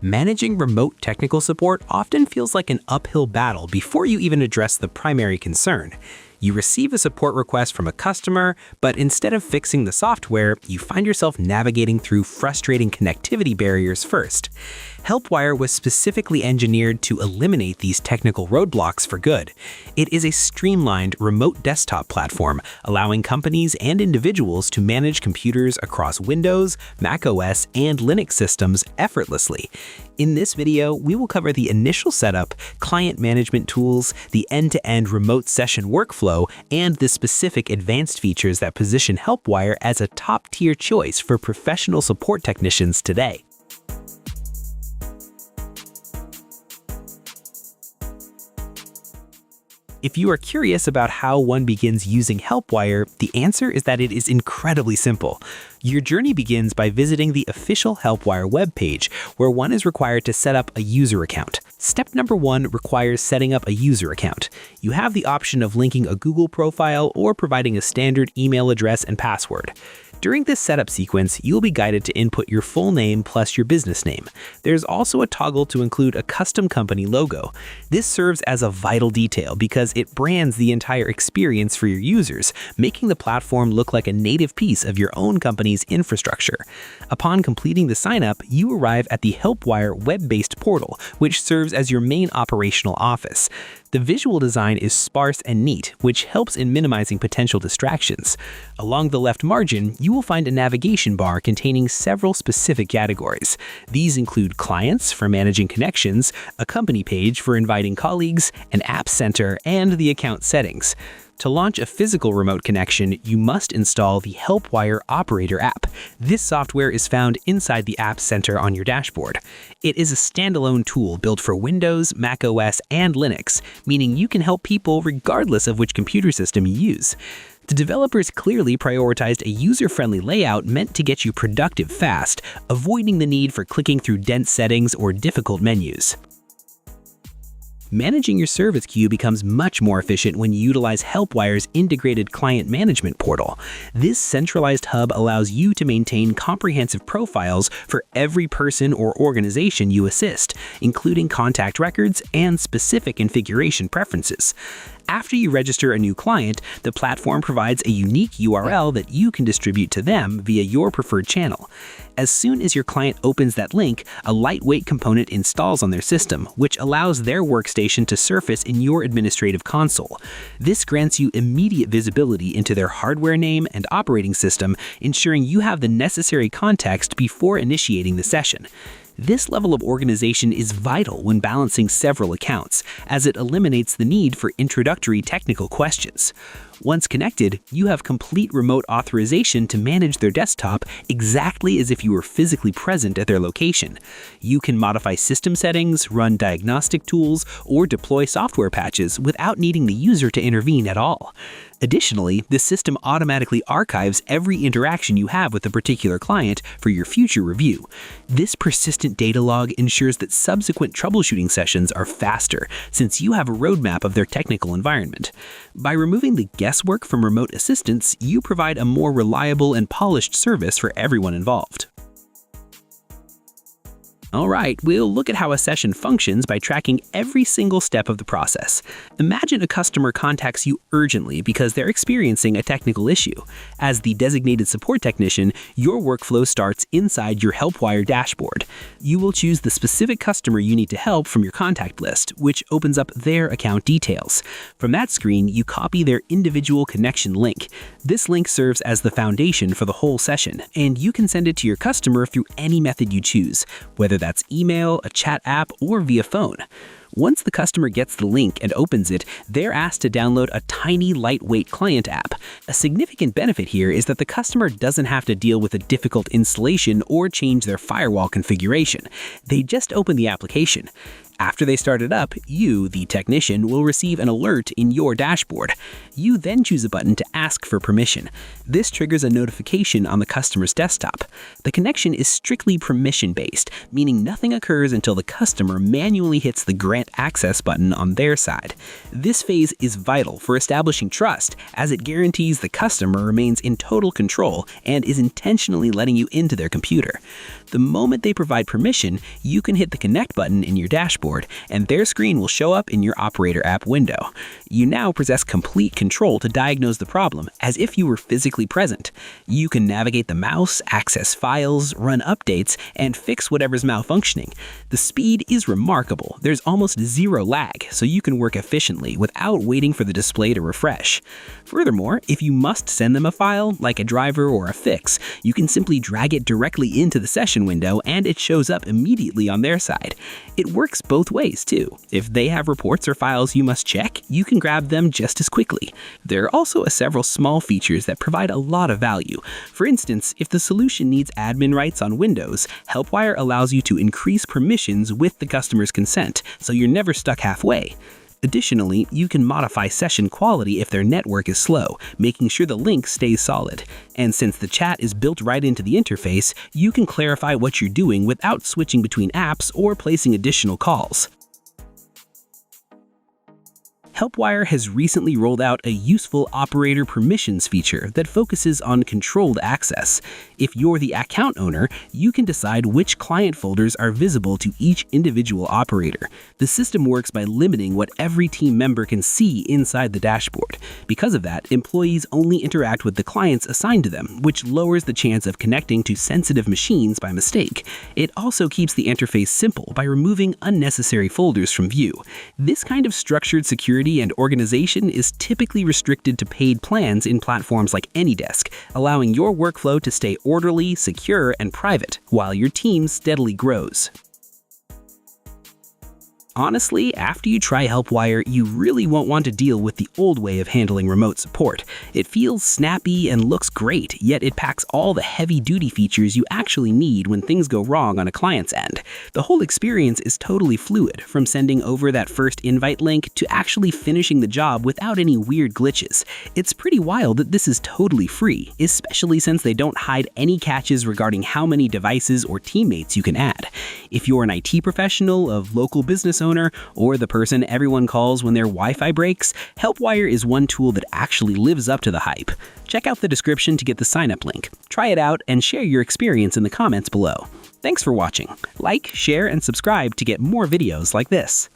Managing remote technical support often feels like an uphill battle before you even address the primary concern. You receive a support request from a customer, but instead of fixing the software, you find yourself navigating through frustrating connectivity barriers first. Helpwire was specifically engineered to eliminate these technical roadblocks for good. It is a streamlined remote desktop platform, allowing companies and individuals to manage computers across Windows, macOS, and Linux systems effortlessly. In this video, we will cover the initial setup, client management tools, the end-to-end remote session workflow, and the specific advanced features that position Helpwire as a top-tier choice for professional support technicians today. If you are curious about how one begins using Helpwire, the answer is that it is incredibly simple. Your journey begins by visiting the official Helpwire webpage, where one is required to set up a user account. Step number 1 requires setting up a user account. You have the option of linking a Google profile or providing a standard email address and password. During this setup sequence, you'll be guided to input your full name plus your business name. There's also a toggle to include a custom company logo. This serves as a vital detail because it brands the entire experience for your users, making the platform look like a native piece of your own company's infrastructure. Upon completing the sign-up, you arrive at the Helpwire web-based portal, which serves as your main operational office. The visual design is sparse and neat, which helps in minimizing potential distractions. Along the left margin, you will find a navigation bar containing several specific categories. These include clients for managing connections, a company page for inviting colleagues, an app center, and the account settings. To launch a physical remote connection, you must install the Helpwire Operator app. This software is found inside the App Center on your dashboard. It is a standalone tool built for Windows, macOS, and Linux, meaning you can help people regardless of which computer system you use. The developers clearly prioritized a user-friendly layout meant to get you productive fast, avoiding the need for clicking through dense settings or difficult menus. Managing your service queue becomes much more efficient when you utilize Helpwire's integrated client management portal. This centralized hub allows you to maintain comprehensive profiles for every person or organization you assist, including contact records and specific configuration preferences. After you register a new client, the platform provides a unique URL that you can distribute to them via your preferred channel. As soon as your client opens that link, a lightweight component installs on their system, which allows their workstation to surface in your administrative console. This grants you immediate visibility into their hardware name and operating system, ensuring you have the necessary context before initiating the session. This level of organization is vital when balancing several accounts, as it eliminates the need for introductory technical questions. Once connected, you have complete remote authorization to manage their desktop exactly as if you were physically present at their location. You can modify system settings, run diagnostic tools, or deploy software patches without needing the user to intervene at all. Additionally, the system automatically archives every interaction you have with a particular client for your future review. This persistent data log ensures that subsequent troubleshooting sessions are faster, since you have a roadmap of their technical environment. By removing the guesswork from remote assistance, you provide a more reliable and polished service for everyone involved. Alright, we'll look at how a session functions by tracking every single step of the process. Imagine a customer contacts you urgently because they're experiencing a technical issue. As the designated support technician, your workflow starts inside your Helpwire dashboard. You will choose the specific customer you need to help from your contact list, which opens up their account details. From that screen, you copy their individual connection link. This link serves as the foundation for the whole session, and you can send it to your customer through any method you choose, whether that's email, a chat app, or via phone. Once the customer gets the link and opens it, they're asked to download a tiny, lightweight client app. A significant benefit here is that the customer doesn't have to deal with a difficult installation or change their firewall configuration. They just open the application. After they start it up, you, the technician, will receive an alert in your dashboard. You then choose a button to ask for permission. This triggers a notification on the customer's desktop. The connection is strictly permission-based, meaning nothing occurs until the customer manually hits the Grant Access button on their side. This phase is vital for establishing trust, as it guarantees the customer remains in total control and is intentionally letting you into their computer. The moment they provide permission, you can hit the Connect button in your dashboard, and their screen will show up in your Operator app window. You now possess complete control to diagnose the problem, as if you were physically present. You can navigate the mouse, access files, run updates, and fix whatever's malfunctioning. The speed is remarkable. There's almost zero lag, so you can work efficiently without waiting for the display to refresh. Furthermore, if you must send them a file, like a driver or a fix, you can simply drag it directly into the session window and it shows up immediately on their side. It works both ways too. If they have reports or files you must check, you can grab them just as quickly. There are also several small features that provide a lot of value. For instance, if the solution needs admin rights on Windows, Helpwire allows you to increase permissions with the customer's consent, so you're never stuck halfway. Additionally, you can modify session quality if their network is slow, making sure the link stays solid. And since the chat is built right into the interface, you can clarify what you're doing without switching between apps or placing additional calls. Helpwire has recently rolled out a useful operator permissions feature that focuses on controlled access. If you're the account owner, you can decide which client folders are visible to each individual operator. The system works by limiting what every team member can see inside the dashboard. Because of that, employees only interact with the clients assigned to them, which lowers the chance of connecting to sensitive machines by mistake. It also keeps the interface simple by removing unnecessary folders from view. This kind of structured security and organization is typically restricted to paid plans in platforms like AnyDesk, allowing your workflow to stay orderly, secure, and private, while your team steadily grows. Honestly, after you try Helpwire, you really won't want to deal with the old way of handling remote support. It feels snappy and looks great, yet it packs all the heavy-duty features you actually need when things go wrong on a client's end. The whole experience is totally fluid, from sending over that first invite link to actually finishing the job without any weird glitches. It's pretty wild that this is totally free, especially since they don't hide any catches regarding how many devices or teammates you can add. If you're an IT professional, a local business owner, or the person everyone calls when their Wi-Fi breaks, Helpwire is one tool that actually lives up to the hype. Check out the description to get the sign-up link. Try it out and share your experience in the comments below. Thanks for watching. Like, share, and subscribe to get more videos like this.